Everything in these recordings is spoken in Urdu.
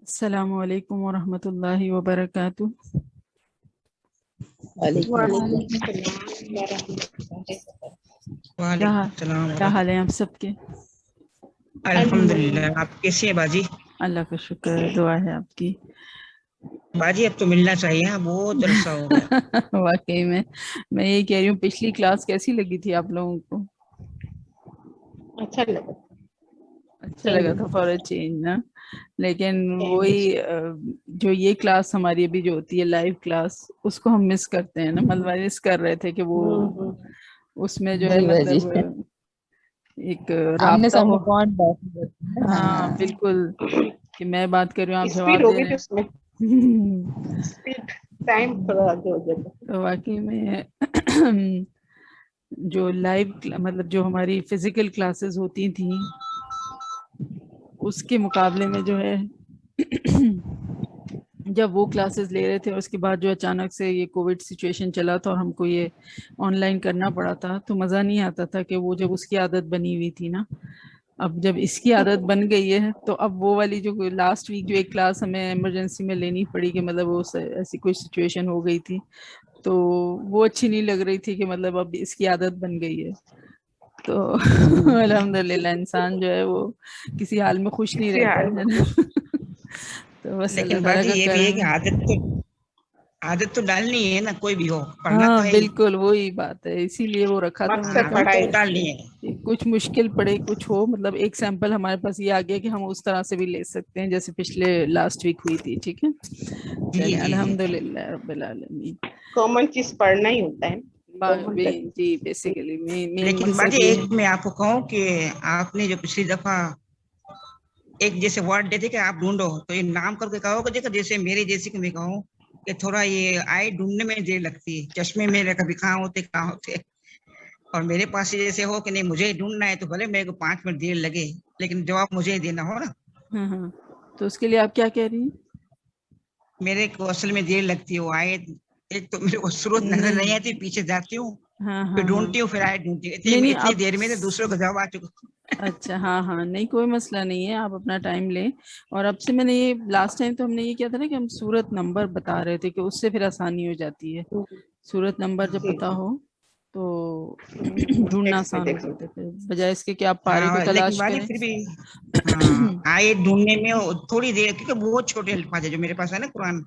السلام علیکم ورحمۃ اللہ وبرکاتہ۔ وعلیکم وعلیکم السلام۔ وعلیکم کیا السلام کیا حال ورحمۃ ہیں آپ سب کے؟ اللہ۔ الحمدللہ، آپ کیسے ہیں باجی؟ اللہ کا شکر ہے، دعا ہے آپ کی۔ باجی اب تو ملنا چاہیے، ہاں بہت عرصہ ہو گیا۔ واقعی میں یہی کہہ رہی ہوں، پچھلی کلاس کیسی لگی تھی آپ لوگوں کو؟ اچھا لگا، اچھا لگا تھا فار اے چینج نا، لیکن وہی جو یہ کلاس ہماری ابھی جو ہوتی ہے لائیو کلاس، اس کو ہم مس کرتے ہیں نا، مطلب مس کر رہے تھے کہ وہ اس میں جو ہے جی باجی، مطلب ایک آمنے رابطہ ہو۔ سامنے کون بیٹھ ہے؟ ہاں بالکل، کہ میں بات کر رہی ہوں آپ اسپیڈ جواب ہو دے گئی رہے تھی اس میں، ہیں۔ اسپیڈ ٹائم تھوڑا آگے ہو گیا تھا۔ تو واقعی میں جو لائیو مطلب جو ہماری فزیکل کلاسز ہوتی تھیں اس کے مقابلے میں جو ہے جب وہ کلاسز لے رہے تھے اور اس کے بعد جو اچانک سے یہ کووڈ سچویشن چلا تھا اور ہم کو یہ آن لائن کرنا پڑا تھا، تو مزہ نہیں آتا تھا کہ وہ جب اس کی عادت بنی ہوئی تھی نا، اب جب اس کی عادت بن گئی ہے تو اب وہ والی جو لاسٹ ویک جو ایک کلاس ہمیں ایمرجنسی میں لینی پڑی کہ مطلب وہ ایسی کوئی سچویشن ہو گئی تھی تو وہ اچھی نہیں لگ رہی تھی کہ مطلب اب اس کی عادت بن گئی ہے۔ تو الحمدللہ انسان جو ہے وہ کسی حال میں خوش نہیں اسی رہتا حال میں ہے تو بس اللہ لیکن تعالیٰ باجی کا یہ بھی ہے کرم کہ ہے۔ عادت تو ڈالنی ہے نا، کوئی بھی ہو پڑھنا ہاں تو ہے ہی۔ بالکل وہی بات ہے، اسی لیے وہ رکھا تھا میں نے مقصد کہا عادت پڑھائی تو ڈالنی ہے۔ کچھ مشکل پڑے کچھ ہو، مطلب ایک سیمپل ہمارے پاس یہ آ گیا کہ ہم اس طرح سے بھی لے سکتے ہیں جیسے پچھلے لاسٹ ویک ہوئی تھی۔ ٹھیک ہے، جی چلیں جی جی، الحمدللہ رب العالمین۔ کامن چیز پڑھنا ہی ہوتا ہے، کامن جی بیسیکلی مین لیکن مقصد باجی یہ ایک ہے۔ میں آپ کو کہوں کہ آپ نے جو پچھلی دفعہ ایک جیسے ورڈ دیتے کہ آپ ڈھونڈو، تو یہ نام کر کے کہو کہ جیسے میری جیسی کہ میں کہوں کہ تھوڑا یہ آئے ڈھونڈنے میں دیر لگتی ہے، چشمے میرے کبھی کہاں ہوتے، اور میرے پاس جیسے ہو کہ نہیں مجھے ڈھونڈنا ہے تو بھلے میرے کو 5 منٹ دیر لگے لیکن جواب مجھے ہی دینا ہو نا۔ ہاں ہاں، تو اس کے لیے آپ کیا کہہ رہی ہیں؟ میرے کو اصل میں دیر لگتی ہے، وہ آئے ایک تو میرے کو صورت نظر نہیں آتی، پیچھے جاتی ہوں ہاں پھر ہاں ہاں، ڈھونڈتی ہوں، پھر آئے ڈھونڈتی ہوں، نہیں نہیں اتنی آپ دیر میں تو دوسروں کا جواب آ چکا۔ اچھا ہاں ہاں، نہیں کوئی مسئلہ نہیں ہے، آپ اپنا ٹائم لیں۔ اور اب سے میں نے یہ لاسٹ ٹائم تو ہم نے یہ کیا تھا نا کہ ہم صورت نمبر بتا رہے تھے کہ اس سے پھر آسانی ہو جاتی ہے، صورت نمبر جب جی پتا جی، ہو تو ڈھونڈنا ٹیکسٹ میں آسان ہو دیکھ لیں۔ جاتا ہے، پھر بجائے اس کے کہ آپ پارے کو ہاں لیکن تلاش باجی کریں۔ پھر بھی ہاں آئے ڈھونڈنے میں تھوڑی دیر، کیونکہ بہت چھوٹے الفاظ ہے جو میرے پاس ہے نا قرآن۔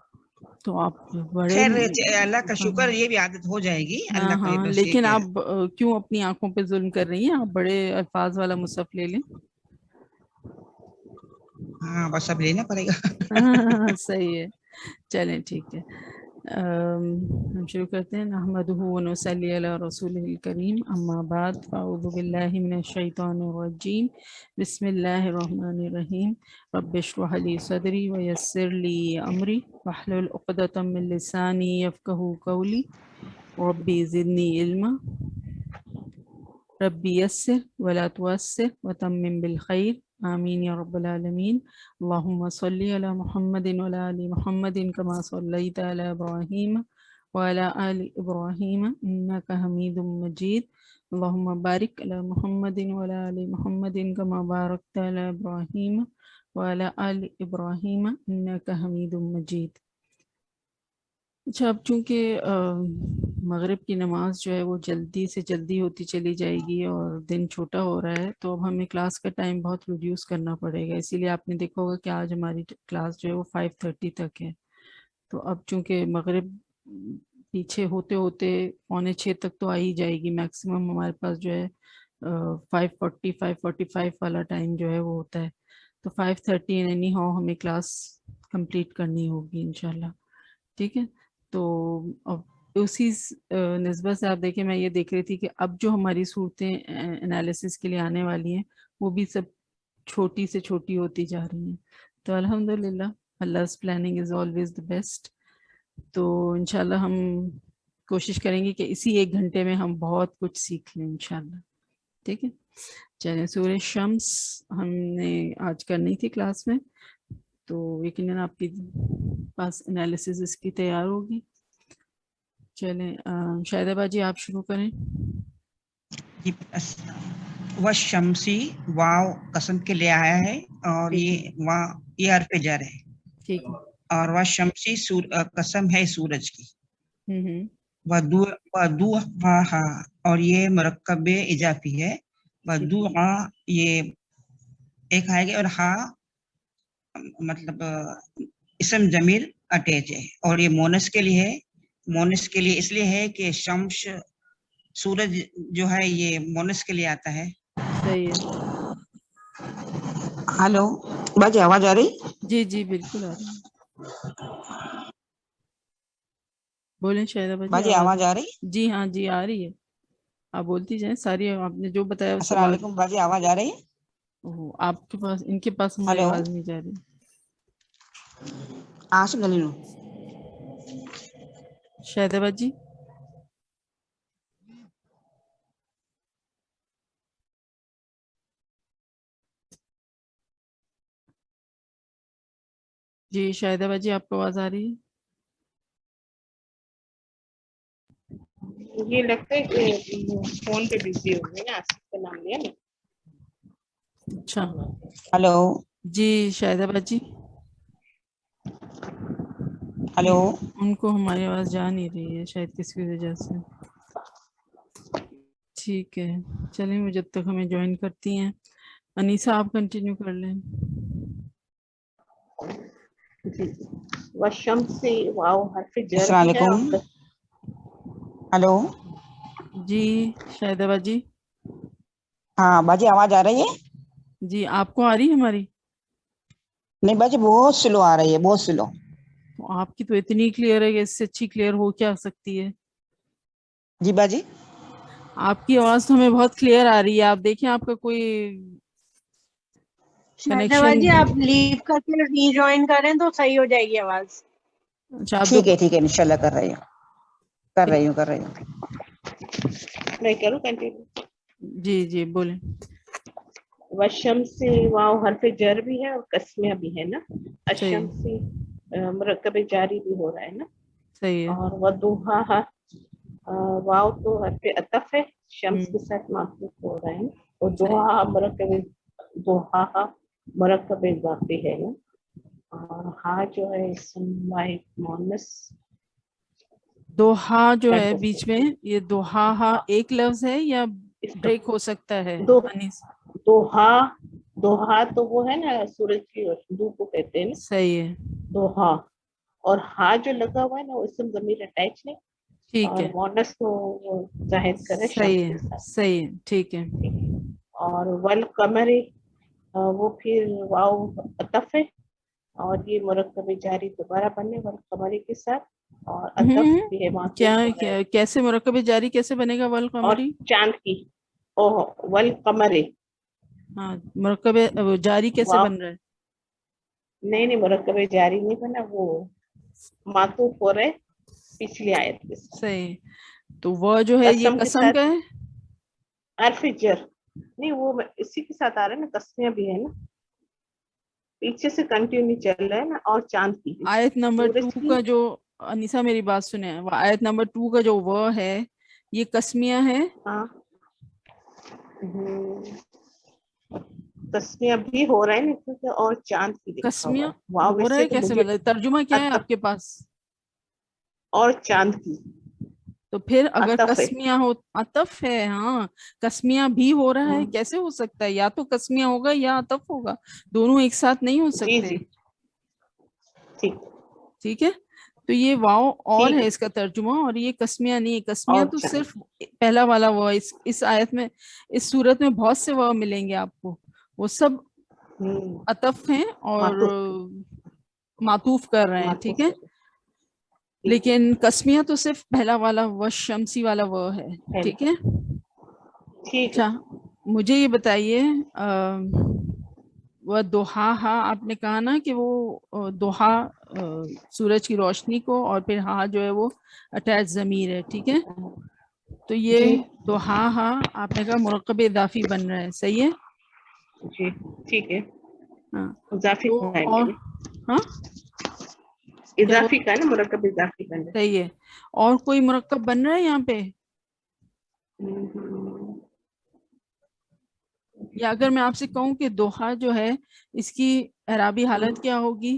تو آپ بڑے خیر اللہ کا شکر، یہ بھی عادت ہو جائے گی، ہاں اللہ کا ہاں، بس یہ لیکن کہ آپ کیوں اپنی آنکھوں پہ ظلم کر رہی ہیں؟ آپ بڑے الفاظ والا مصحف لے لیں۔ ہاں بس اب لینا پڑے گا۔ صحیح ہے، چلیں ٹھیک ہے۔ ہم شروع کرتے ہیں۔ نحمدہ و نصلی علی رسولہ الکریم، اما بعد فاعوذ باللہ من الشیطان الرجیم، بسم اللہ الرحمن الرحیم۔ رب اشرح لی صدری ویسر لی امری واحلل عقدۃ من لسانی یفقہوا قولی ربی زدنی علما ربی یسر ولا تعسر وتمم بالخیر آمین یا رب العالمین۔ اللہم صلی علی محمد وعلی آل محمد کما صلیت علی ابراہیم وعلی آل ابراہیم انک حمید مجید۔ اللہم بارک علی محمد وعلی آل محمد کما بارکت علی ابراہیم وعلی آل ابراہیم انک حمید مجید۔ اچھا، اب چونکہ مغرب کی نماز جو ہے وہ جلدی سے جلدی ہوتی چلی جائے گی اور دن چھوٹا ہو رہا ہے، تو اب ہمیں کلاس کا ٹائم بہت ریڈیوس کرنا پڑے گا، اسی لیے آپ نے دیکھا ہوگا کہ آج ہماری کلاس جو ہے وہ 5:30 تک ہے۔ تو اب چونکہ مغرب پیچھے ہوتے ہوتے 5:45 تک تو آ ہی جائے گی، میکسیمم ہمارے پاس جو ہے 5:40 5:45 والا ٹائم جو ہے وہ ہوتا ہے، تو 5:30 اینی ہاؤ ہمیں کلاس کمپلیٹ کرنی ہوگی انشاءاللہ۔ ٹھیک ہے، تو اب اسی نسبت سے آپ دیکھیں، میں یہ دیکھ رہی تھی کہ اب جو ہماری صورتیں انالیسس کے لیے آنے والی ہیں وہ بھی سب چھوٹی سے چھوٹی ہوتی جا رہی ہیں، تو الحمدللہ Allah's planning is always the best۔ تو انشاءاللہ ہم کوشش کریں گے کہ اسی 1 گھنٹے میں ہم بہت کچھ سیکھ لیں انشاءاللہ۔ ٹھیک ہے، چلیں سورہ شمس ہم نے آج کرنی تھی کلاس میں، تو یقیناً آپ کے پاس انالیسز اس کی تیار ہوگی۔ چلیں شاہدہ باجی آپ شروع کریں۔ والشمسی، واو قسم کے لیے آیا ہے اور ٹھیک ہے، یہ حرف جر ہے۔ ٹھیک ہے. اور وہ شمسی قسم ہے سورج کی. ہوں ودوحا اور یہ مرکب اضافی ہے. ودوحا یہ ایک آئے گا اور ہا مطلب اسم ضمیر اٹیچ ہے اور یہ مونس کے لیے ہے. مونس کے لیے اس لیے ہے کہ شمس سورج جو ہے یہ مونس کے لیے آتا ہے. صحیح ہے. ہلو باجی آواز آ رہی؟ جی جی بالکل آ رہی ہے. بولیں شاہدہ باجی باجی آواز. آواز آ رہی؟ جی ہاں جی آ رہی ہے. آپ بولتی جائیں ساری آپ نے جو بتایا اس السلام سب. علیکم باجی آواز آ رہی؟ آپ کے پاس ان کے پاس ہماری ہلو آواز نہیں جا رہی. آسم دلیل شاہدہ باجی جی شاہدہ باجی آپ کو آواز آ رہی ہے؟ یہ لگتا ہے کہ فون پہ بزی ہو گئے نا، آصف کا نام لیا نا. اچھا ہلو جی شاہدہ باجی ہلو ان کو ہماری آواز جا نہیں رہی ہے شاید کسی وجہ سے. ٹھیک ہے چلیں وہ جب تک ہمیں جوائن کرتی ہیں. انیسہ آپ کنٹینیو کر لیں. جی والشمس واو حرف جر السلام بھی ہے علیکم. اور ہلو جی شاہدہ باجی ہاں باجی آواز آ رہی ہے؟ جی آپ کو آ رہی ہے ہماری؟ نہیں باجی بہت سلو آ رہی ہے، بہت سلو. آپ کی تو اتنی کلیئر ہے کہ اس سے اچھی کلیئر ہو کیا سکتی ہے. جی باجی آپ کی آواز تو ہمیں بہت کلیئر آ رہی ہے. آپ دیکھیں آپ کا کوئی شاہدہ کنیکشن. باجی آپ لیو کر کے ری جوائن کریں تو صحیح ہو جائے گی آواز. اچھا آپ ٹھیک ہے انشاءاللہ کر رہی ہوں. میں کروں کنٹینیو. جی جی بولیں. والشمس واو حرف جر بھی ہے اور قسمیہ بھی ہے نا. صحیح الشمس مرکب جاری بھی ہو رہا ہے نا. صحیح ہے. اور وضحاها واو تو حرف عطف ہے، شمس کے ساتھ معطوف ہو رہا ہے. اور صحیح دوحا ضحاها مرکب اضافی ہے نا. اور ہاں جو ہے اسم واحد مؤنث. دوحا جو ہے بیچ میں یہ دوحا ایک لفظ ہے یا بریک ہو سکتا ہے دو انیس؟ دوحا تو وہ ہے نا سورج کی روشنی کو کہتے ہیں نا صحیح ہے دوحا. اور ہاں جو لگا ہوا ہے نا وہ اسم ضمیر اٹیچ ہے ٹھیک اور ہے. مؤنث کو وہ ظاہر کرے صحیح شمس ہے کے ساتھ. صحیح ہے ٹھیک ہے. اور والقمر وہ پھر واو عطف ہے اور یہ مرکب جاری دوبارہ بننے والقمر کے ساتھ اور عطف بھی ہے معطوف ہو رہا ہے. کیسے مرکب جاری کیسے بنے گا اور والقمری؟ چاند کی والقمر ہاں مرکب جاری کیسے واو بن رہا ہے؟ نہیں مرکب جاری نہیں بنا، وہ معطوف ہو رہے پچھلی آیت کے ساتھ. صحیح. تو وہ جو ہے یہ کے قسم ساتھ کا ہے؟ حرف جر نہیں، وہ اسی کے ساتھ آ رہا ہے نا، قسمیہ بھی ہے نا پیچھے سے کنٹینیو چل رہا ہے نا. اور چاند کی آیت نمبر 2 سورج کی. کا جو انیسہ میری بات سنیں، وہ آیت نمبر 2 کا جو وہ ہے یہ قسمیہ ہے؟ ہاں تسمیہ بھی ہو رہا ہے نا اور چاند کی لکھا قسمیہ ہوا ہے. واو ہو رہا ویسے ہے تو کیسے مجھے مطلب ترجمہ کیا ہے آپ کے پاس؟ اور چاند کی تو پھر اگر عطف ہے. قسمیہ ہو عطف ہے. ہاں قسمیہ بھی ہو رہا ہے، ہاں کیسے ہو سکتا ہے؟ یا تو قسمیہ ہوگا یا عطف ہوگا، دونوں ایک ساتھ نہیں ہو جی سکتے. جی ٹھیک ٹھیک ہے. تو یہ واو اور ٹھیک ہے اس کا ترجمہ، اور یہ قسمیہ نہیں. قسمیہ اور تو چاند. صرف پہلا والا وہ اس آیت میں، اس صورت میں بہت سے واو ملیں گے آپ کو، وہ سب عطف ہیں اور معطوف معطوف کر رہے ہیں. ٹھیک معطوف ہے. ہے. ٹھیک لیکن قسمیہ تو صرف پہلا والا وہ شمسی والا وہ ہے. ہے ٹھیک ہے. ٹھیک ہے. اچھا مجھے یہ بتائیے وہ دوحا آپ نے کہا نا کہ وہ دوحا سورج کی روشنی کو، اور پھر ہاں جو ہے وہ اٹیچ ضمیر ہے. ٹھیک ہے. تو جی یہ دوحا آپ نے کہا مرکب اضافی بن رہا ہے. صحیح ہے. جی ٹھیک ہے. ہاں اضافی تو کا ہے میں اور نے ہاں کیا اضافی کا ہے نا، مرکب اضافی بن رہا صحیح ہے. اور کوئی مرکب بن رہا ہے یہاں پہ؟ ہے. یا اگر میں آپ سے کہوں کہ دوحا جو ہے اس کی اعرابی حالت کیا ہوگی؟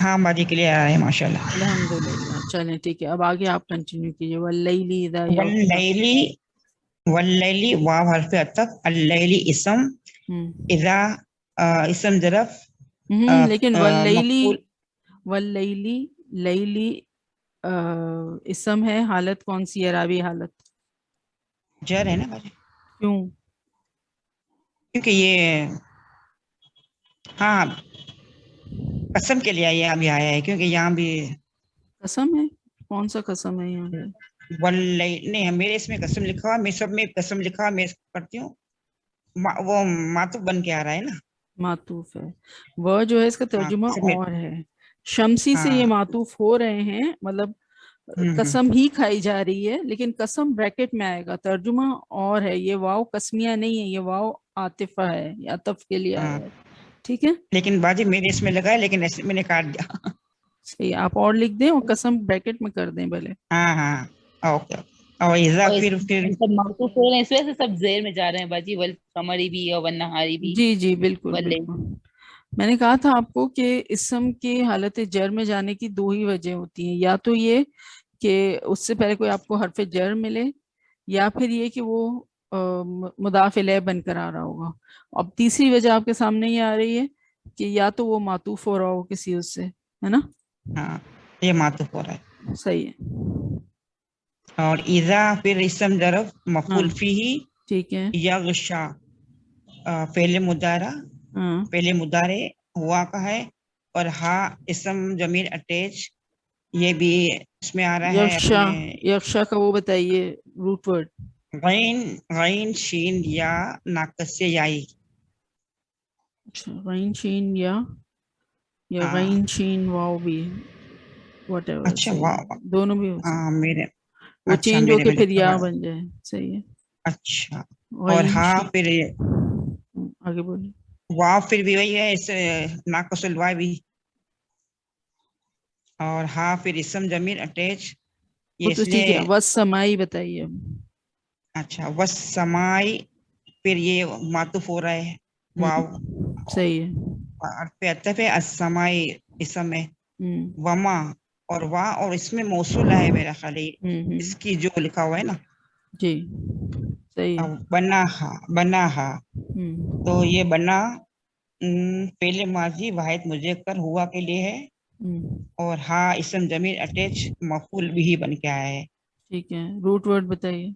ہاں باجی کلیئر آ رہے ہیں ماشاءاللہ. الحمدللہ. چلیں ٹھیک ہے, اب آگے آپ کنٹینیو کیجیے. واللیلی اذا یغشا. واللیلی واللیلی واو حرف عطف, اللیلی اسم, اذا اسم ظرف, لیکن واللیلی, مفعول واللیلی, لیلی اسم ہے, حالت کون سی ہے, رابی حالت؟ جر ہے نا باجی, کیوں؟ کیونکہ یہ ہاں قسم کے لیے یہاں بھی آیا ہے, کیونکہ یہاں بھی قسم ہے, کون سا قسم ہے یہاں پہ؟ نہیں میرے اس میں قسم لکھا ہوا, میں سب میں قسم لکھا ہوا, میں پڑھتی ہوں, وہ معطوف بن کے آ رہا ہے نا. معطوف ہے, وہ جو ہے اس کا ہاں ترجمہ سب میں, اور ہے. شمسی سے یہ ہاں معطوف ہو رہے ہیں, مطلب قسم ہی کھائی جا رہی ہے, لیکن قسم بریکٹ میں آئے گا, ترجمہ اور ہے. یہ واو قسمیہ نہیں ہے, یہ واو عاطفہ ہے, یہ عطف کے لیے ہاں, آیا ہے. ٹھیک ہے, لیکن باجی میرے اس میں لگا ہے, لیکن ایسے میں نے کاٹ دیا. صحیح, آپ اور لکھ دیں اور قسم بریکٹ میں کر دیں بھلے. ہاں ہاں اوکے. اور اذا اور پھر سب معطوف ہو رہے ہیں, اس وجہ سے سب زیر میں جا رہے ہیں باجی, والقمری بھی اور والنہاری بھی. جی جی بالکل واللیل. بالکل. میں نے کہا تھا آپ کو کہ اسم کے حالت جر میں جانے کی دو ہی وجہ ہوتی ہیں, یا تو یہ کہ اس سے پہلے کوئی آپ کو حرف جر ملے, یا پھر یہ کہ وہ مضاف الیہ بن کر آ رہا ہوگا. اب تیسری وجہ آپ کے سامنے یہ آ رہی ہے کہ یا تو وہ معطوف ہو رہا ہو کسی اس سے, ہے نا. ہاں یہ معطوف ہو رہا ہے. صحیح ہے. اور اذا پھر اسم ظرف مفعول ہاں فیہ ٹھیک ہے. یغشا, پہلے مضارع, ہاں پہلے مضارع ہوا کا ہے, اور ہا اسم ضمیر اٹیچ, یہ بھی اس میں آ رہا ہے یغشا, اپنے یغشا کا وہ بتائیے روٹ ورڈ. غین, غین شین یا ناقص سے یائی. اچھا, غین شین یا ہاں غین شین واو بھی, واٹ ایور, اچھا صحیح ہے, واہ, دونوں بھی ہو ہاں سکتے ہیں. میرے, وہ اچھا چینج ہو میرے کے میں پھر لکھا یا ہوا ہے. بن جائے. صحیح ہے. اچھا, اور غین ہاں شین, پھر آگے بولیے. واو پھر بھی وہی ہے, اس ناقص الواو بھی, اور ہاں پھر اسم ضمیر اٹیچ, وہ یہ تو اس ٹھیک ہے, لیے. والسمائی بتائیے اب. اچھا والسمائی, پھر یہ معطوف ہو رہا ہے واو, صحیح ہے. حرف عطف ہے, السمائی اسم ہے, ہوں وما اور وا, اور اس میں موصولہ ہے میرا خیال ہے, اس کی جو لکھا ہوا ہے نا, جی صحیح ہے. بناہا, بناہا, ہوں تو یہ بنا پہلے ماضی واحد مذکر ہوا کے لیے ہے, اور ہاں اسم ضمیر اٹیچ مفعول بھی بن کے آیا ہے. ٹھیک ہے, روٹ ورڈ بتائیے.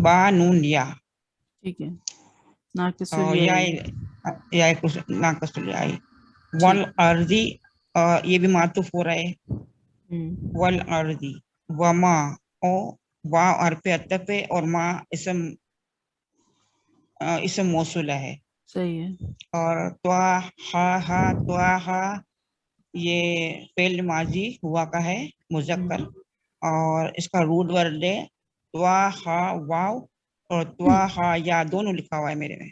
با نون یا, ٹھیک ہے, ناقص یا الیاء. کچھ ناقص الیاء. ٹھیک. والارضی, یہ بھی معطوف ہو رہا ہے, والارضی, وما, او وا حرف عطف ہے, اور ما اسم موصولہ ہے. صحیح ہے. اور طٰہٰ, طٰہٰ یہ فعل ماضی ہوا کا ہے مذکر, اور اس کا روٹ ورڈ ہے طٰہٰ واو, اور طٰہٰ یا, دونوں لکھا ہوا ہے میرے میں.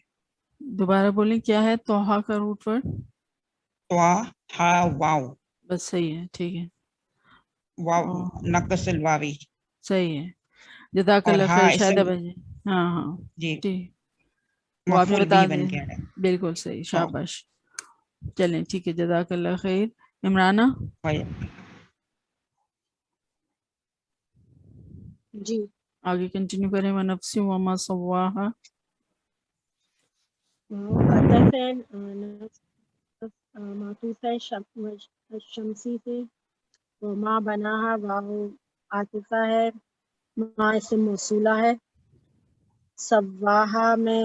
دوبارہ بولیں, کیا ہے طٰہٰ کا روٹ ورڈ؟ طٰہٰ واو, بس صحیح ہے. ٹھیک ہے, واو ناقص الواوی, صحیح ہے. جزاک اور اللہ ہاں خیر. شاید اسم, اب ہاں ہاں جی ٹھیک, وہ آپ نے مفعول بتا بھی بن دیا. کے آیا ہے. بالکل صحیح, شاباش. چلیں ٹھیک ہے, جزاک اللہ خیر. عمرانہ, جی آگے کنٹینیو کریں. وَنَفْسٍ وَمَا سَوَّاهَا. عطف ہے, معطوف ہے شمسی سے, وما بناہا واو عاطفہ ہے, ما اسم موصولہ ہے. سواہا میں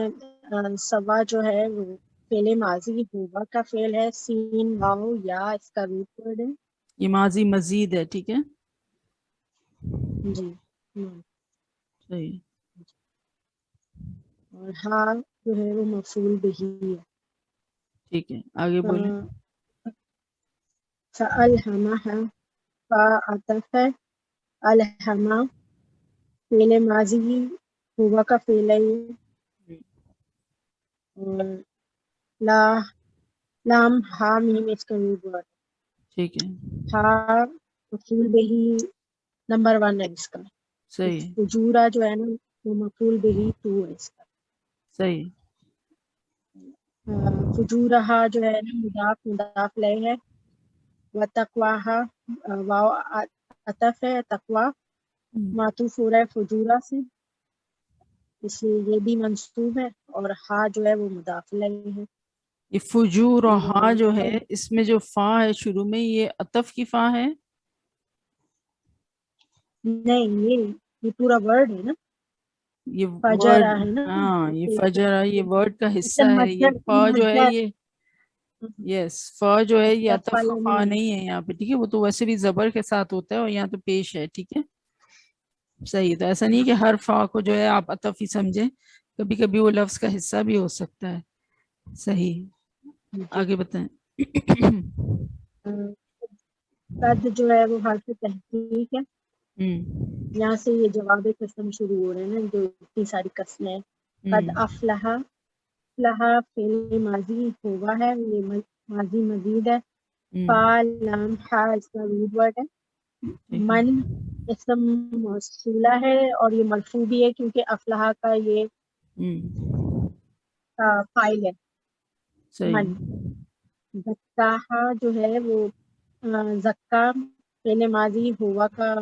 سوا جو ہے وہ فعل ماضی ہوا کا فعل ہے, سین واو یا اس کا روٹ ورڈ ہے. یہ ماضی مزید ہے. ٹھیک ہے, جی, صحیح. اور ہاں جو ہے وہ مفعول بہی ہے. ٹھیک ہے, آگے بولیں. فَأَلْهَمَهَا, فا عطف ہے, الہما فعل ماضی ہوا کا فعل ہے, اور لام ہا میم اس کا روٹ ورڈ. ٹھیک ہے, ہا مفعول بہی نمبر 1 ہے اس کا. صحیح فجورا جو ہے نا وہ مفعول بہی 2 ہے اس کا. صحیح. فجورہا جو ہے نا مضاف لے ہے، و تقواہا واو عطف ہے، تقوا معطوف ہو رہا ہے فجورہ سے، اس لیے یہ بھی منصوب ہے، اور ہا جو ہے وہ مضاف لے ہے. یہ فجور اور ہا اور جو ہے اس میں جو فا ہے شروع میں یہ عطف کی فا ہے. نہیں، یہ پورا ورڈ ہے نا، یہ ورڈ، فجرہ ہے نا. ہاں یہ فجر یہ ورڈ کا حصہ مطلب ہے. یہ فا جو ہے یہ یس فا جو ہے یہ عطف کا فا نہیں. نہیں ہے یہاں پہ. ٹھیک ہے، وہ تو ویسے بھی زبر کے ساتھ ہوتا ہے اور یہاں تو پیش ہے. ٹھیک ہے صحیح. تو ایسا نہیں کہ ہر فا کو جو ہے آپ عطف ہی سمجھیں، کبھی کبھی وہ لفظ کا حصہ بھی ہو سکتا ہے. صحیح، آگے بتائیں. قد جو ہے وہ حرف تحقیق ہے، ہوں یہاں سے یہ جواب قسم شروع ہو رہے ہیں نا، جو اتنی ساری قسمیں ہیں. قد افلح، افلح فعل ماضی ہوا ہے، یہ ماضی مزید ہے. فا لام ہا اس کا روٹ ورڈ ہے. من اسم موصولہ ہے اور یہ مرفوع بھی ہے کیونکہ افلح کا یہ فاعل ہے. من زکاہا جو ہے وہ زکا فعل ماضی ہوا کا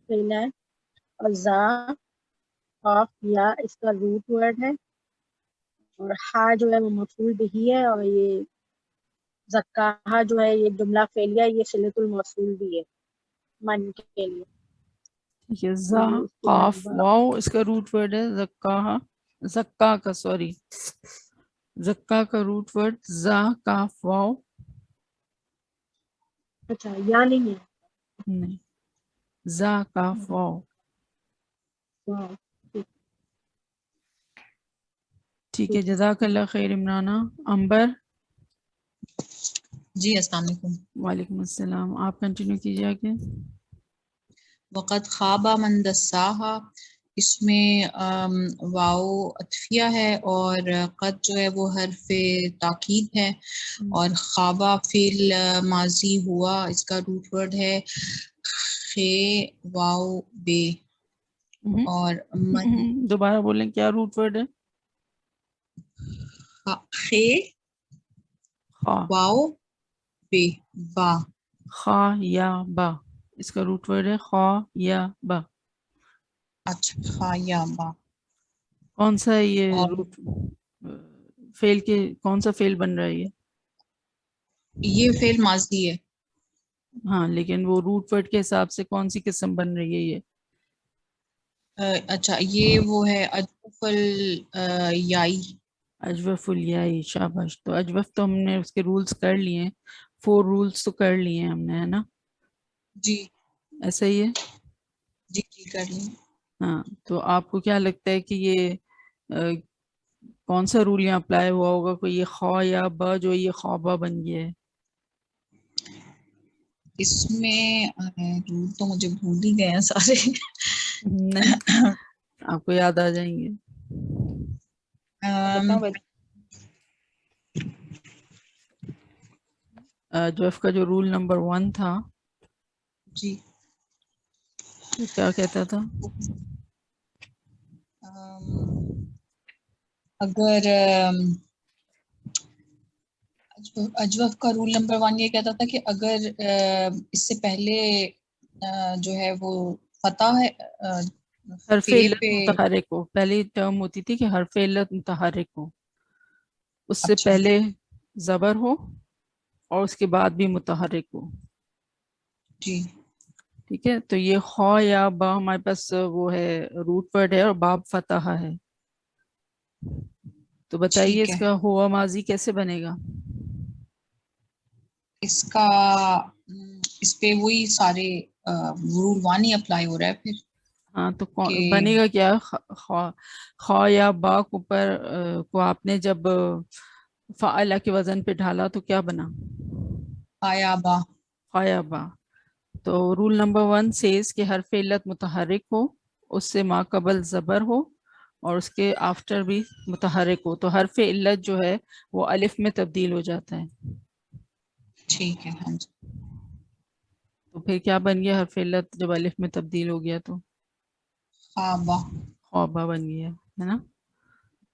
فعل ہے، اور زا قاف یا اس کا روٹ ورڈ ہے، اور ہا جو ہے وہ مفعول بہی ہے، اور یہ زکاہا جو ہے یہ جملہ فعلیہ، یہ صلۃ الموصول بھی ہے من کے لیے. ٹھیک ہے. زا قاف واو اس کا روٹ ورڈ ہے. زکاہا، زکا کا سوری زکا کا روٹ ورڈ زا قاف واو. اچھا یا نہیں ہے. نہیں، زا قاف واو. ٹھیک ہے، جزاک اللہ خیر عمرانہ. امبر. جی السلام علیکم. وعلیکم السلام. آپ کنٹینیو کیجیے آگے. وقد خواب من دساہا، اس میں واو عطفیہ ہے اور قد جو ہے وہ حرف تاکید ہے، اور خوابہ فعل ماضی ہوا، اس کا روٹ ورڈ ہے خے واو بے. اور من دوبارہ بولیں کیا روٹ ورڈ ہے؟ خے خا، واو بے با. خا یا با، اس کا روٹ ورڈ ہے خا یا با. اچھا خا یا با. کون سا ہے یہ اور روٹ فعل کے کون سا فعل بن رہا ہے یہ فعل ماضی ہے. ہاں لیکن وہ روٹ ورڈ کے حساب سے کون سی قسم بن رہی ہے یہ؟ اچھا یہ وہ ہے اجوف الیائی. اجوف الیائی، شاباش. تو اجوف تو ہم نے اس کے رولز کر لیے ہیں، 4 رولز تو کر لیے ہیں ہم نے، ہے نا؟ جی ایسا ہی ہے. جی جی کر لیں. ہاں تو آپ کو کیا لگتا ہے کہ یہ کون سا رول یہاں اپلائی ہوا ہوگا؟ کوئی یہ خا یا با جو یہ خوابہ بن گیا ہے؟ اس میں رول تو مجھے بھول ہی گئے ہیں سارے. نہیں آپ کو یاد آ جائیں گے. اجوف کا جو رول نمبر 1 تھا جی کیا کہتا تھا؟ اگر اجوف کا رول نمبر 1 یہ کہتا تھا کہ اگر اس سے پہلے جو ہے وہ فتح ہے حرف فے علت پہ. متحرک ہو، پہلی ٹرم ہوتی تھی کہ حرف علت متحرک ہو، اس سے اچھا پہلے زبر ہو اور اس کے بعد بھی متحرک ہو. جی ٹھیک ہے، تو یہ خا یا با ہمارے پاس وہ ہے روٹ ورڈ ہے اور باب فتح ہے. تو بتائیے ٹھیک اس ہے. کا ہوا ماضی کیسے بنے گا؟ اس کا اس پہ وہی سارے رول 1 ہی اپلائی ہو رہا ہے پھر. ہاں تو کہ بنے گا کیا؟ خا یا با پر کو آپ نے جب فعلہ کے وزن پہ ڈھالا تو کیا بنا؟ آیا با. خا با. تو رول نمبر 1 سیز کہ حرف علت متحرک ہو، اس سے ما قبل زبر ہو اور اس کے آفٹر بھی متحرک ہو، تو حرف علت جو ہے وہ الف میں تبدیل ہو جاتا ہے. ٹھیک ہے ہاں جی. تو پھر کیا بن گیا حرف علت جب الف میں تبدیل ہو گیا؟ تو خوابہ. خوابہ بن گیا، ہے نا؟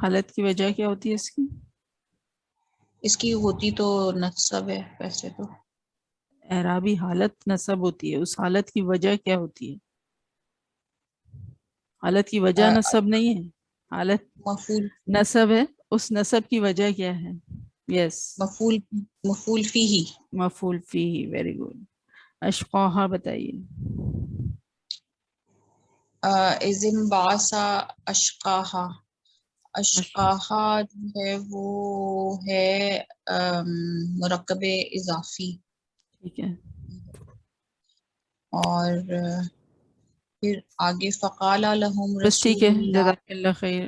حالت کی وجہ کیا ہوتی ہے اس کی؟ اس کی ہوتی تو نصب ہے ویسے تو. اعرابی حالت نصب ہوتی ہے، اس حالت کی وجہ کیا ہوتی ہے؟ حالت کی وجہ نصب نہیں ہے، حالت مفعول نصب ہے، اس نصب کی وجہ کیا ہے؟ یس مفعول فیہ. مفعول فیہ، ویری گڈ. اشقاہا بتائیے. ازم باسا اشقاہا. اشقاہا جو ہے وہ ہے مرکب اضافی. ٹھیک ہے. اور پھر آگے فقال لہم بس ٹھیک رسول ہے، اللہ. جزاک اللہ خیر.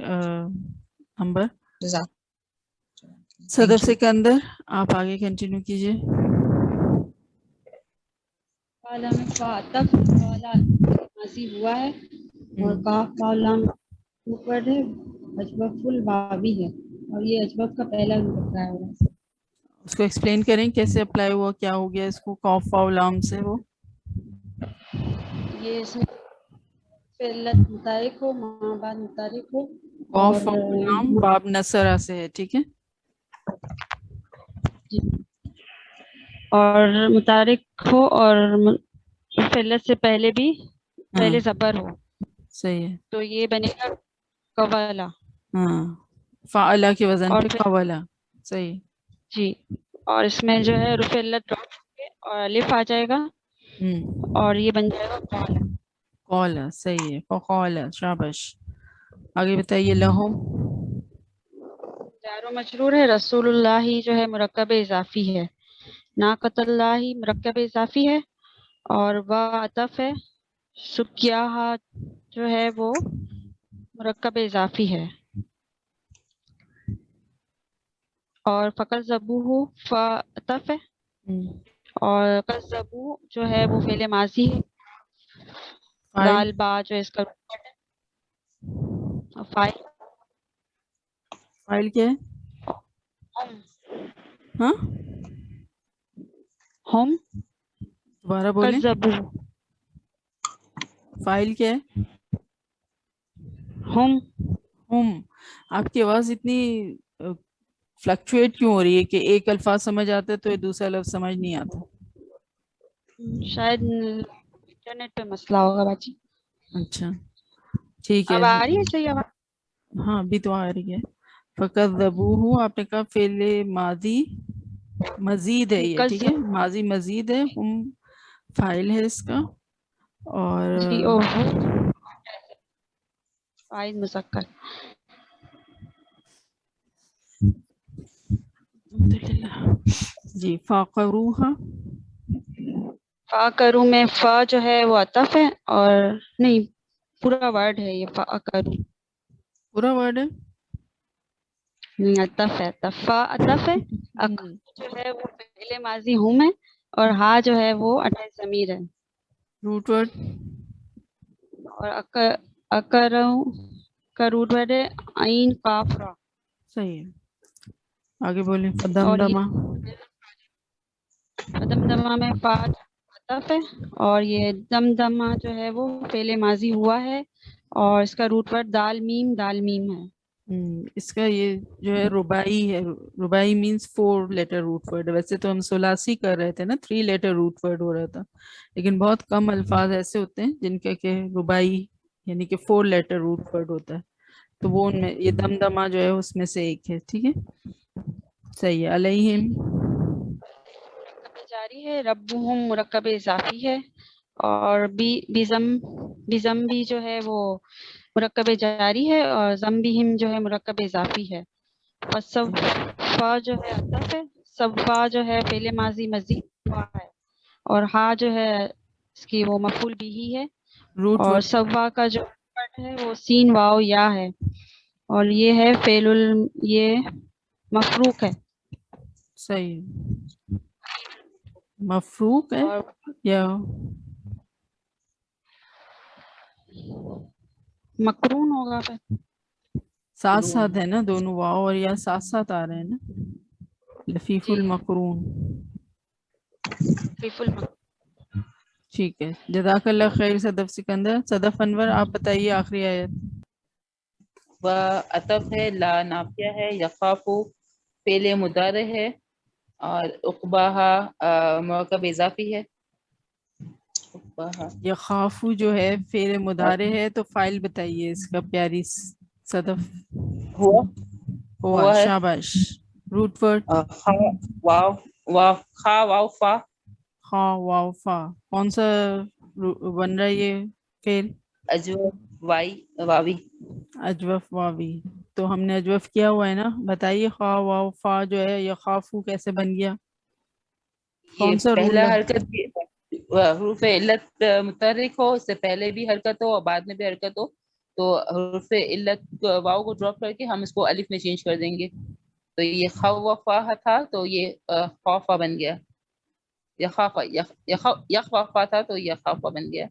امبر جزاک. صدر Thank you. سکندر آپ آگے کنٹینیو کیجئے. قال میں فاتف والا ماضی ہوا ہے اور کاف والا اوپر ہے، اجبف البابی ہے اور یہ اجبف کا پہلا رکھا ہے. اس کو ایکسپلین کریں کیسے اپلائی ہوا، کیا ہو گیا اس کو قاف واو لام سے؟ وہ یہ اس میں فعلت متحرک ہو، ماں بعد متحرک ہو قاف واو لام باب نصرہ سے ہے. ٹھیک ہے. اور متحرک ہو اور فعلت سے پہلے بھی پہلے ہاں زبر ہو، صحیح ہے. تو یہ بنے گا قوالا. ہاں فعلا کے وزن اور پہ پھر قولا. صحیح. جی، اور اس میں جو ہے رفع علت ڈراپ اور الف آ جائے گا اور یہ بن جائے گا قالا. قولا. صحیح ہے. فقولا. شابش. آگے بتائیے. لہم جار و مجرور ہے. رسول اللہ جو ہے مرکب اضافی ہے. ناقۃ اللہ مرکب اضافی ہے اور وا عطف ہے. سکیاہا جو ہے وہ مرکب اضافی ہے اور فقط زبو فا عطف ہے اور قذبو جو ہے وہ فعل ماضی ہے. فائل دال با جو اس کا فائل فائل کیا ہے؟ ہاں ہم دوبارہ بولیں. قذبو فائل کیا ہے؟ ہم. آپ کی آواز اتنی فلکچویٹ کیوں ہو رہی ہے کہ ایک الفاظ سمجھ آتا ہے تو دوسرا لفظ سمجھ نہیں آتا؟ شاید انٹرنیٹ پہ مسئلہ ہوگا باجی. اچھا ٹھیک ہے. اب آ رہی ہے صحیح آواز؟ ہاں ابھی تو آ رہی ہے. فَكَذَّبُوهُ آپ نے کہا فعل ماضی مزید ہے، یہ ٹھیک ہے، ماضی مزید ہے. ہم فائل ہے اس کا اور جی او فائل مذکر. جی. فَعَقَرُوهَا فا کروں میں فا جو ہے وہ عطف ہے اور نہیں پورا ورڈ ہے یہ. فا کروں پورا ورڈ ہے. عطف ہے. فا عطف ہے. جو ہے وہ فعل ماضی ہوں میں اور ہا جو ہے وہ اٹیچ ضمیر ہے. روٹ ورڈ اور اکروں کا روٹ ورڈ ہے عین قاف را. صحیح ہے. آگے بولیں. اور یہ فَدَمْدَمَ دمدمہ میں فا عطف ہے اور یہ دمدمہ جو ہے وہ فعل ماضی ہوا ہے اور اس کا روٹ ورڈ دال میم ہے. اس کا یہ جو ہے ربائی ہے. ربائی مینس 4 لیٹر روٹ ورڈ. ویسے تو ہم ثلاثی کر رہے تھے نا، 3 لیٹر روٹ ورڈ ہو رہا تھا، لیکن بہت کم الفاظ ایسے ہوتے ہیں جن کا کہ ربائی یعنی کہ 4 لیٹر روٹ ورڈ ہوتا ہے. تو وہ ان میں یہ دمدمہ جو ہے اس میں سے ایک ہے. ٹھیک ہے. صحیح ہے. علیہم جاری ہے. ربہم مرکب اضافی ہے اور بزم بھی جو ہے وہ مرکب جاری ہے اور زمبہم جو ہے مرکب اضافی ہے. فا جو ہے عطف ہے. صفا جو ہے فعل ماضی مزید ہوا ہے اور ہا جو ہے اس کی وہ مفعول بھی ہے روٹ اور ورڈ صفا کا جو ورڈ ہے وہ سین واو یا ہے اور یہ ہے یہ مفروق ہے. صحیح. مفروق ہے اور یا مقرون ہوگا پھر. ساتھ ساتھ ہے نا دونوں، واو اور یا ساتھ ساتھ آ رہے ہیں نا. لفیف جی المقرون. لطیف المقرون. ٹھیک ہے. جزاک اللہ خیر صدف سکندر. صدف انور آپ بتائیے آخری آیت. عطف ہے، لا نافیہ ہے، یخافو فعل مضارع ہے، اور عقباہا مرکب اضافی ہے. عقباہا یخافو جو ہے فعل مضارع ہے، تو فاعل بتائیے اس کا پیاری صدف. ہوا ہوا، ہے. شاباش. روٹ ورڈ خا واو واو خا واو فا. خا واو فا، کون سا بن رہا ہے یہ فعل؟ اجوف وائی واوی. اجوف واوی. تو ہم نے اجوف کیا ہوا ہے نا، بتائیے خا واو فا جو ہے یخافو کیسے بن گیا؟ کون یہ سا رول پہلا ہے؟ حرکت بھی حروف علت متحرک ہو، اس سے پہلے بھی حرکت ہو اور بعد میں بھی حرکت ہو، تو حروف علت واو کو ڈراپ کر کے ہم اس کو الف میں چینج کر دیں گے. تو یہ خوفا تھا تو یہ خوفا بن گیا. یخافا یخوافا تھا تو یہ خوفا بن گیا.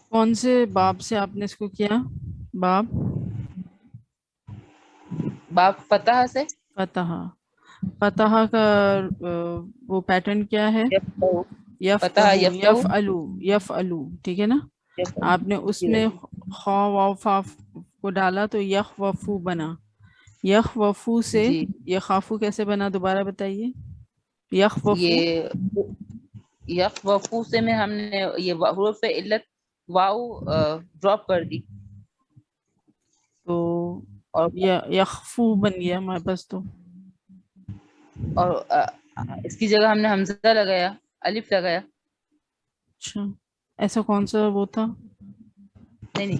کون سے باب سے آپ نے اس کو کیا؟ باب باب فتح سے. فتح. فتح کا وہ پیٹرن کیا ہے؟ فتح یفتحو، یفتح یفعلو، یفعلو، ٹھیک ہے نا. آپ نے اس میں خا واو فا کو ڈالا تو یخ وفو بنا. یخ وفو سے جی یخافو کیسے بنا، دوبارہ بتائیے. یخ وفو، یہ یخ وفو سے میں ہم نے یہ حروف علت واو ڈراپ کر دی تو اور یخفو بن گیا ہمارے پاس. تو اور اس کی جگہ ہم نے حمزہ لگایا، الف لگایا. اچھا، ایسا کون سا وہ تھا؟ نہیں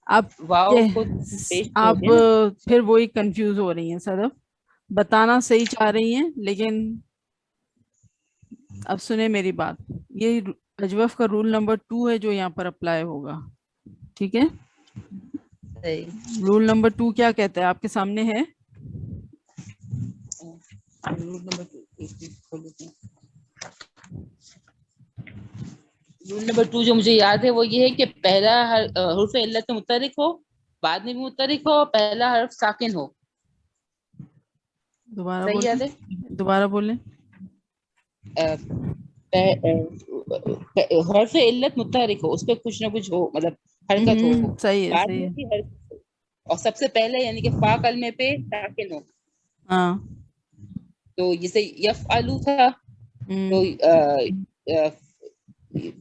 آپ واو خود پیش ہو آپ گیا نا. پھر وہی کنفیوز ہو رہی ہیں صدف. بتانا صحیح چاہ رہی ہیں لیکن اب سنیں میری بات. یہ اجوف کا رول نمبر 2 ہے جو یہاں پر اپلائی ہوگا، ٹھیک ہے. صحیح. رول نمبر 2 کیا کہتا ہے؟ آپ کے سامنے ہے. رول نمبر 2 جو مجھے یاد ہے وہ یہ ہے کہ پہلا حرف علت متحرک ہو، بعد میں بھی متحرک ہو، پہلا حرف ساکن ہو. دوبارہ صحیح یاد ہے. بولیں، دوبارہ بولیں. حرف علت متحرک ہو، اس پہ کچھ نہ کچھ ہو، مطلب حرکت ہو، صحیح ہے، بعد صحیح میں ہے. بھی حرکت ہو، اور سب سے پہلے یعنی کہ فا کلمے پہ ساکن ہو. ہاں. تو جیسے یفعلو تھا تو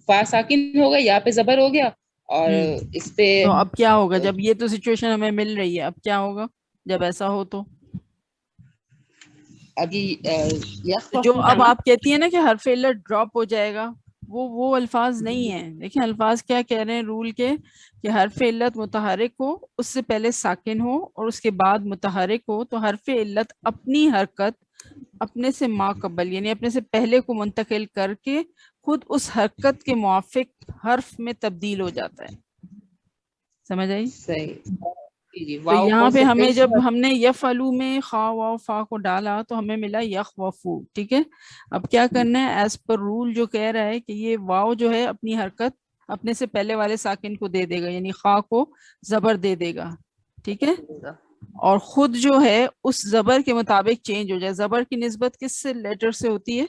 فا ساکن ہو گیا، یا پہ زبر ہو گیا، اور اس پہ تو اب کیا ہوگا جب یہ تو سچویشن ہمیں مل رہی ہے؟ اب کیا ہوگا جب ایسا ہو؟ تو ابھی جو اب آپ کہتی ہیں نا کہ حرف علت ڈراپ ہو جائے گا، وہ الفاظ نہیں ہیں. دیکھیں الفاظ کیا کہہ رہے ہیں رول کے، کہ حرف علت متحرک ہو، اس سے پہلے ساکن ہو، اور اس کے بعد متحرک ہو، تو حرف علت اپنی حرکت اپنے سے ما قبل یعنی اپنے سے پہلے کو منتقل کر کے خود اس حرکت کے موافق حرف میں تبدیل ہو جاتا ہے. سمجھ آئی؟ صحیح. تو یہاں پہ ہمیں جب ہم نے یفعلو میں خا واو فا کو ڈالا تو ہمیں ملا یخوفو، ٹھیک ہے. اب کیا کرنا ہے؟ ایز پر رول جو کہہ رہا ہے کہ یہ واو جو ہے اپنی حرکت اپنے سے پہلے والے ساکن کو دے دے گا، یعنی خا کو زبر دے دے گا، ٹھیک ہے. اور خود جو ہے اس زبر کے مطابق چینج ہو جائے. زبر کی نسبت کس سے لیٹر سے ہوتی ہے؟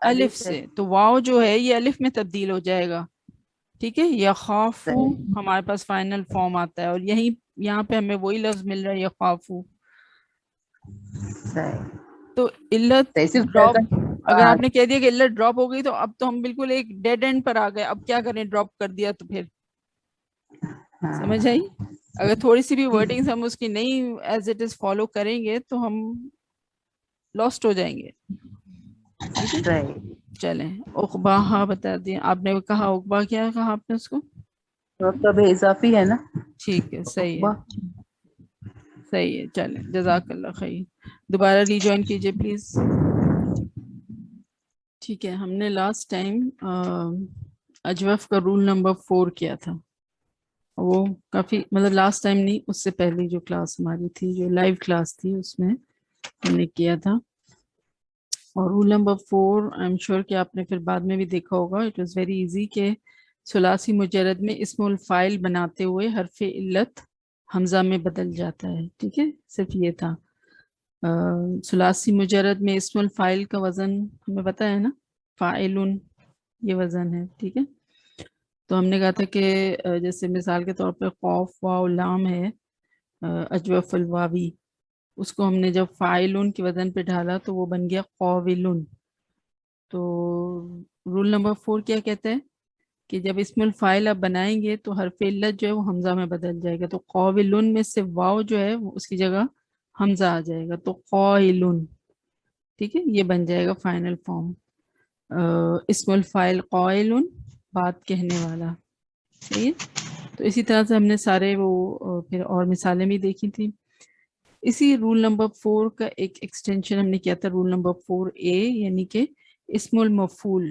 الف سے. تو واو جو ہے یہ الف میں تبدیل ہو جائے گا، ٹھیک ہے. یخافو ہمارے پاس فائنل فارم آتا ہے، اور یہاں پہ ہمیں وہی لفظ مل رہا ہے یخافو. تو علت ڈراپ، اگر آپ نے کہہ دیا کہ علت ڈراپ ہو گئی تو اب تو ہم بالکل ایک ڈیڈ اینڈ پر آ گئے. اب کیا کریں؟ ڈراپ کر دیا تو پھر سمجھ آئی؟ اگر تھوڑی سی بھی ورڈنگز ہم اس کی نہیں ایز اٹ از فالو کریں گے تو ہم لاسٹ ہو جائیں گے. ٹھیک ہے، چلیں. عقبہ بتا دیں، آپ نے کہا عقبہ، کیا کہا آپ نے اس کو؟ مرکب اضافی ہے نا. ٹھیک ہے، صحیح ہے، صحیح ہے. چلیں، جزاک اللہ خیر. دوبارہ ری جوائن کیجیے پلیز. ٹھیک ہے، ہم نے لاسٹ ٹائم اجوف کا رول نمبر 4 کیا تھا. وہ کافی مطلب لاسٹ ٹائم نہیں، اس سے پہلے جو کلاس ہماری تھی، جو لائیو کلاس تھی، اس میں ہم نے کیا تھا. اور roll number 4 I am sure کہ آپ نے پھر بعد میں بھی دیکھا ہوگا. اٹ واز ویری ایزی کہ ثلاثی مجرد میں اسم الفاعل بناتے ہوئے حرف علت حمزہ میں بدل جاتا ہے، ٹھیک ہے. صرف یہ تھا. ثلاثی مجرد میں اسم الفاعل کا وزن ہمیں پتہ ہے نا، فاعلن یہ وزن ہے، ٹھیک ہے. تو ہم نے کہا تھا کہ جیسے مثال کے طور پہ قوف واو لام ہے اجوف الواوی، اس کو ہم نے جب فاعلن کے وزن پہ ڈالا تو وہ بن گیا قاولن. تو رول نمبر 4 کیا کہتا ہے کہ جب اسم الفاعل آپ بنائیں گے تو حرف علت جو ہے وہ حمزہ میں بدل جائے گا. تو قاولن میں سے واو جو ہے اس کی جگہ حمزہ آ جائے گا تو قائلن. ٹھیک ہے، یہ بن جائے گا فائنل فارم. اسم الفاعل قائلن، بات کہنے والا. صحیح ہے. تو اسی طرح سے ہم نے سارے وہ پھر اور مثالیں بھی دیکھی تھیں. اسی رول نمبر 4 کا ایک ایکسٹینشن ہم نے کیا تھا، رول نمبر 4A، یعنی کہ اسم المفعول.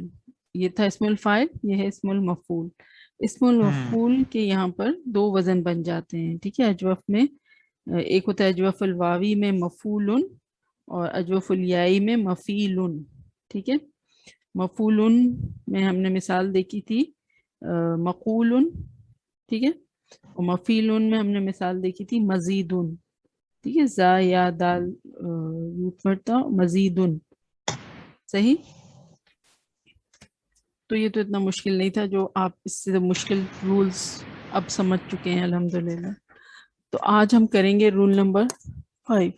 یہ تھا اسم الفاعل، یہ ہے اسم المفعول. اسم المفعول کے یہاں پر 2 وزن بن جاتے ہیں. ٹھیک ہے، اجوف میں ایک ہوتا ہے اجوف الواوی میں مفعول اور اجوف الیائی میں مفعیل. ٹھیک ہے، مفعول میں ہم نے مثال دیکھی تھی مقول. ٹھیک ہے، اور مفعیل میں ہم نے مثال دیکھی تھی مزید. ٹھیک ہے، زا یا دال یوت پڑھتا مزید. صحیح. تو یہ تو اتنا مشکل نہیں تھا، جو آپ اس سے مشکل رولز اب سمجھ چکے ہیں الحمدللہ. تو آج ہم کریں گے رول نمبر 5.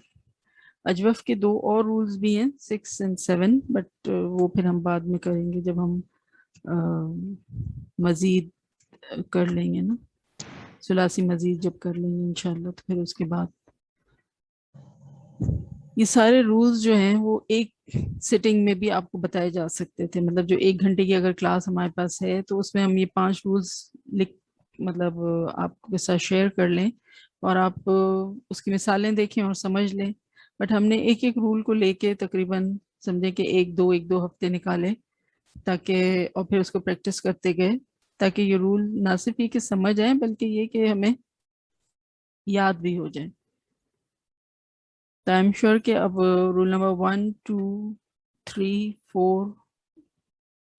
اجوف کے 2 اور رولز بھی ہیں 6 اور 7، بٹ وہ پھر ہم بعد میں کریں گے جب ہم مزید کر لیں گے نا، ثلاثی مزید جب کر لیں گے انشاءاللہ، تو پھر اس کے بعد یہ سارے رولز جو ہیں وہ ایک سٹنگ میں بھی آپ کو بتائے جا سکتے تھے. مطلب جو 1 گھنٹے کی اگر کلاس ہمارے پاس ہے تو اس میں ہم یہ 5 رولز مطلب آپ کے ساتھ شیئر کر لیں اور آپ اس کی مثالیں دیکھیں اور سمجھ لیں. بٹ ہم نے ایک ایک رول کو لے کے تقریباً سمجھے کہ 1-2 ہفتے نکالے تاکہ، اور پھر اس کو پریکٹس کرتے گئے تاکہ یہ رول نہ صرف یہ کہ سمجھ آئیں بلکہ یہ کہ ہمیں یاد بھی ہو جائے. تو آئی ایم شیور کہ اب رول نمبر 1 2 3 4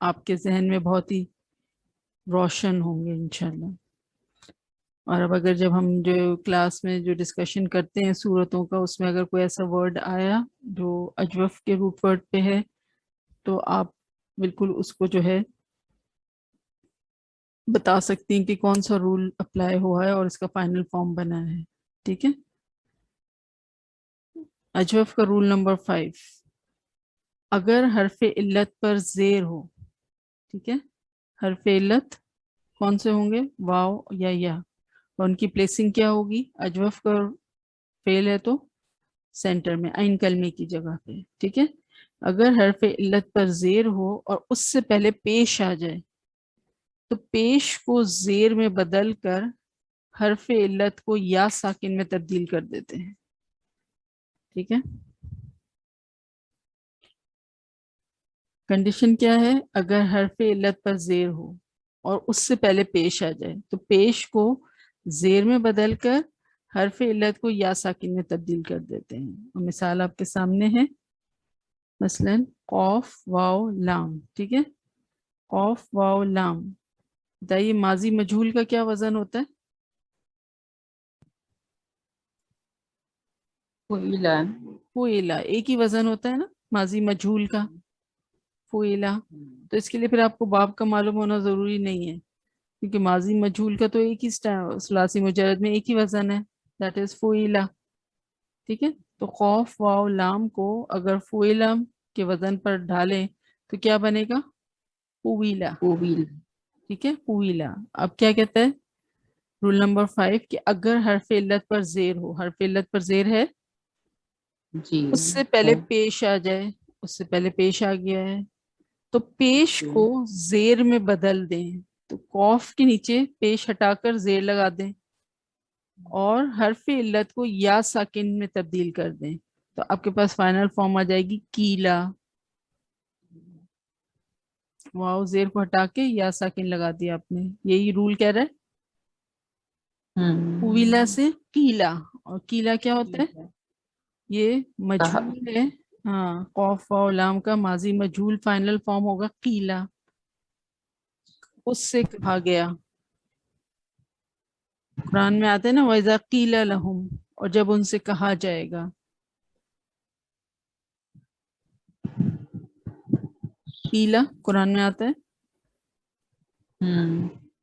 آپ کے ذہن میں بہت ہی روشن ہوں گے انشاءاللہ. اور اب اگر جب ہم جو کلاس میں جو ڈسکشن کرتے ہیں صورتوں کا، اس میں اگر کوئی ایسا ورڈ آیا جو اجوف کے روٹ ورڈ پہ ہے تو آپ بالکل اس کو جو ہے بتا سکتی ہیں کہ کون سا رول اپلائی ہوا ہے اور اس کا فائنل فارم بنا ہے. ٹھیک ہے، اجوف کا رول نمبر 5، اگر حرف علت پر زیر ہو. ٹھیک ہے، حرف علت کون سے ہوں گے، واو یا، اور ان کی پلیسنگ کیا ہوگی. اجوف کا فعل ہے تو سینٹر میں عین کلمے کی جگہ پہ. ٹھیک ہے، اگر حرف علت پر زیر ہو اور اس سے پہلے پیش آ جائے تو پیش کو زیر میں بدل کر حرف علت کو یا ساکن میں تبدیل کر دیتے ہیں. ٹھیک ہے، کنڈیشن کیا ہے، اگر حرف علت پر زیر ہو اور اس سے پہلے پیش آ جائے تو پیش کو زیر میں بدل کر حرف علت کو یا ساکن میں تبدیل کر دیتے ہیں. اور مثال آپ کے سامنے ہے، مثلا قوف واو لام. ٹھیک ہے، قوف واو لام. بتائیے ماضی مجہول کا کیا وزن ہوتا ہے؟ فعیلا. ایک ہی وزن ہوتا ہے نا ماضی مجہول کا، فعیلا. تو اس کے لیے پھر آپ کو باب کا معلوم ہونا ضروری نہیں ہے، کیونکہ ماضی مجہول کا تو ایک ہی ثلاثی مجرد میں ایک ہی وزن ہے، دیٹ از فعیلا. ٹھیک ہے، تو خوف واو لام کو اگر فعیلا کے وزن پر ڈالیں تو کیا بنے گا، فعیلا. ٹھیک ہے، فعیلا. اب کیا کہتا ہے رول نمبر 5 کہ اگر حرف علت پر زیر ہو، حرف علت پر زیر ہے جی، اس سے پہلے پیش آ جائے، اس سے پہلے پیش آ گیا ہے تو پیش کو زیر میں بدل دیں. تو قوف کے نیچے پیش ہٹا کر زیر لگا دیں اور حرف علت کو یا ساکن میں تبدیل کر دیں. تو آپ کے پاس فائنل فارم آ جائے گی کیلا. واو زیر کو ہٹا کے یا ساکن لگا دیا آپ نے، یہی رول کہہ رہا ہے. قویلا سے کیلا، اور کیلا کیا ہوتا ہے، یہ مجہول ہے. ہاں، قوف واو لام کا ماضی مجہول فائنل فارم ہوگا قیلا. اس سے کہا گیا، قرآن میں آتے ہیں نا وَإِذَا قِيلَ لَهُمْ، اور جب ان سے کہا جائے گا. قیلا قرآن میں آتا ہے.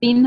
3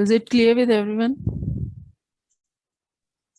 Is it clear with everyone?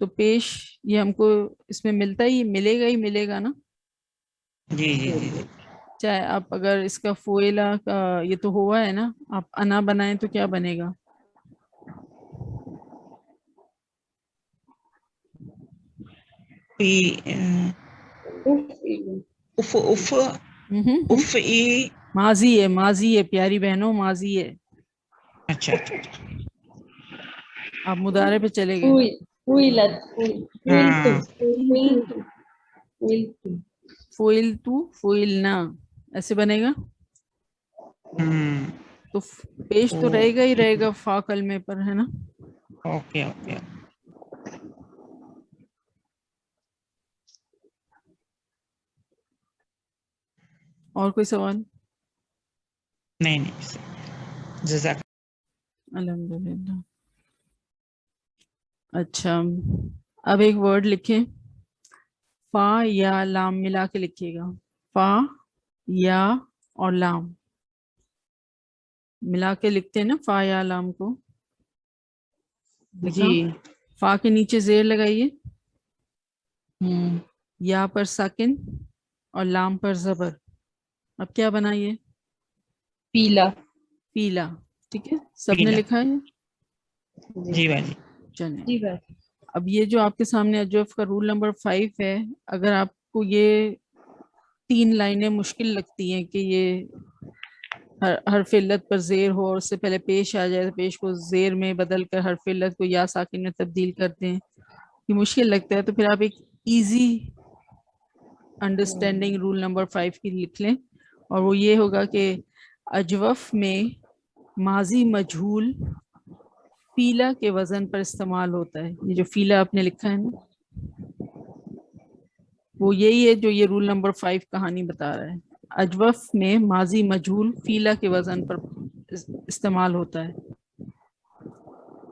تو پیش یہ ہم کو اس میں ملتا ہی ملے گا نا. جی جی جی جی. چاہے آپ اگر اس کا فوئلہ کا یہ تو ہوا ہے نا, آپ انا بنائیں تو کیا بنے گا؟ اف اف اف ای. ماضی ہے پیاری بہنوں, ماضی ہے. اچھا اچھا اچھا. آپ مضارع پہ چلے گئے. ہاں فوئل تو فوئلنا ایسے بنے گا. تو پیش تو رہے گا فا کلمے پر, ہے نا. Okay okay. اور کوئی سوال؟ نہیں نہیں, جزاک. الحمدللہ. اچھا, اب ایک ورڈ لکھیں, فا یا لام ملا کے لکھیے گا. فا یا اور لام ملا کے لکھتے ہیں نا, فا یا لام کو. جی. فا کے نیچے زیر لگائیے, یا پر ساکن اور لام پر زبر. اب کیا بنائیے؟ پیلا. پیلا. ٹھیک ہے, سب نے پیلا. لکھا ہے. جی بھائی جی. چلیں, جی بات. اب یہ جو آپ کے سامنے اجوف کا رول نمبر 5 ہے, اگر آپ کو یہ 3 لائنیں مشکل لگتی ہیں کہ یہ حرف علت پر زیر ہو اور اس سے پہلے پیش آ جائے, تو پیش کو زیر میں بدل کر حرف علت کو یا ساکن میں تبدیل کرتے ہیں, یہ مشکل لگتا ہے, تو پھر آپ ایک ایزی انڈرسٹینڈنگ رول نمبر 5 کی لکھ لیں, اور وہ یہ ہوگا کہ اجوف میں ماضی مجہول فیلا کے وزن پر استعمال ہوتا ہے. یہ جو فیلا آپ نے لکھا ہے نا, وہ یہی ہے جو یہ رول نمبر 5 کہانی بتا رہا ہے. اجوف میں ماضی مجہول فیلا کے وزن پر استعمال ہوتا ہے.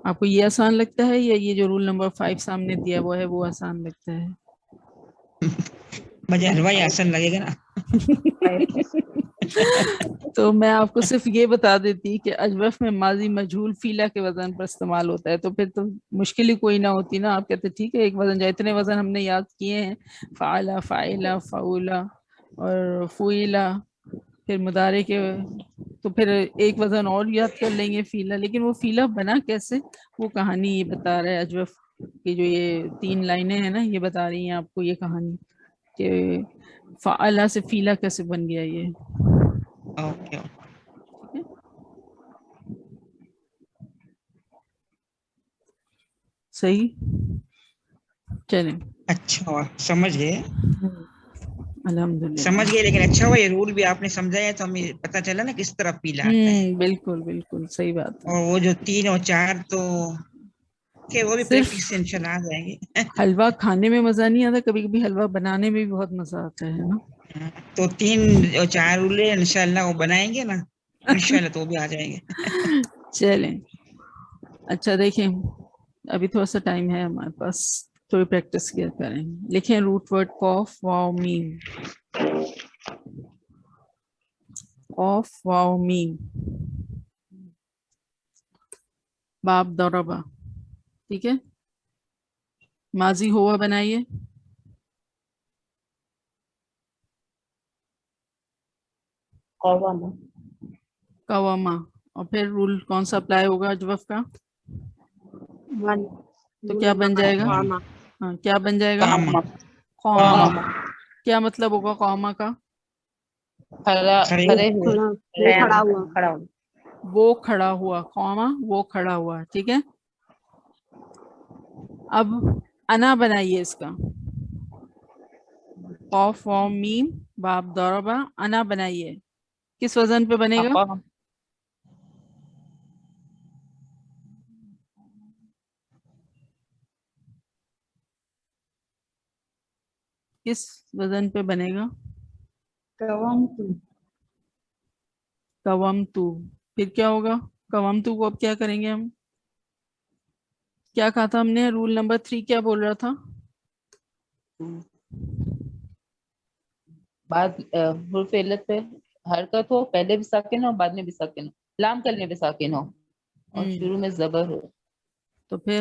آپ کو یہ آسان لگتا ہے یا یہ جو رول نمبر 5 سامنے دیا ہوا ہے وہ آسان لگتا ہے؟ مجھے حلوائی آسان لگے گا نا. تو میں آپ کو صرف یہ بتا دیتی کہ اجوف میں ماضی مجہول فیلا کے وزن پر استعمال ہوتا ہے, تو پھر تو مشکل ہی کوئی نہ ہوتی نا. آپ کہتے ٹھیک ہے ایک وزن جائے, اتنے وزن ہم نے یاد کیے ہیں, فعلا فاعلا فعولا اور فوئلا, پھر مضارع کے, تو پھر ایک وزن اور یاد کر لیں گے فیلا. لیکن وہ فیلا بنا کیسے, وہ کہانی یہ بتا رہا ہے اجوف کی جو یہ 3 لائنیں ہیں نا, یہ بتا رہی ہیں آپ کو یہ کہانی کہ فعلا سے فیلا کیسے بن گیا یہ. اوکے. صحیح, چلیں. اچھا ہوا, سمجھ گئے. الحمدللہ سمجھ گئے, لیکن اچھا ہوا یہ رول بھی آپ نے سمجھایا تو ہمیں پتہ چلا نا کس طرح پیلا آتا ہے. بالکل بالکل صحیح بات ہے. اور وہ جو 3 اور 4 تو کہ وہ بھی صرف پریکٹس سے انشاءاللہ آ جائیں گے. حلوہ کھانے میں مزہ نہیں آتا, کبھی کبھی حلوہ بنانے میں بھی بہت مزہ آتا ہے نا. تو 3 اور 4 رولے انشاءاللہ وہ بنائیں گے نا, انشاءاللہ تو بھی آ جائیں گے. چلیں, اچھا دیکھیں ابھی تھوڑا سا ٹائم ہے ہمارے پاس, تھوڑی پریکٹس کیا کریں. لکھیں روٹ ورڈ قوف واو میم. قوف واو میم, باب ضربہ. ٹھیک ہے, ماضی ہوا بنائیے. قواما. قواما, اور پھر رول کون سا اپلائی ہوگا اجوف کا؟ تو کیا بن جائے گا؟ ہاں کیا بن جائے گا؟ کام قوما. کیا مطلب ہوگا قوما کا؟ کھڑے ہوئے. کھڑا ہوا. وہ کھڑا ہوا, قوما وہ کھڑا ہوا. ٹھیک ہے, اب انا بنائیے اس کا. قوف واو میم باب ضربہ, انا بنائیے. کس وزن پہ بنے گا؟ کس وزن پہ بنے گا؟ قومتو. پھر کیا ہوگا؟ قومتو کو اب کیا کریں گے ہم؟ کیا کہا تھا ہم نے؟ رول نمبر 3 کیا بول رہا تھا؟ بعد حرف علت پہ حرکت ہو, پہلے بھی ساکن ہو بعد میں بھی ساکن ہو, لام کلمے بھی ساکن ہو اور شروع میں زبر ہو. تو پھر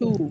2।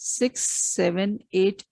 6, 7, 8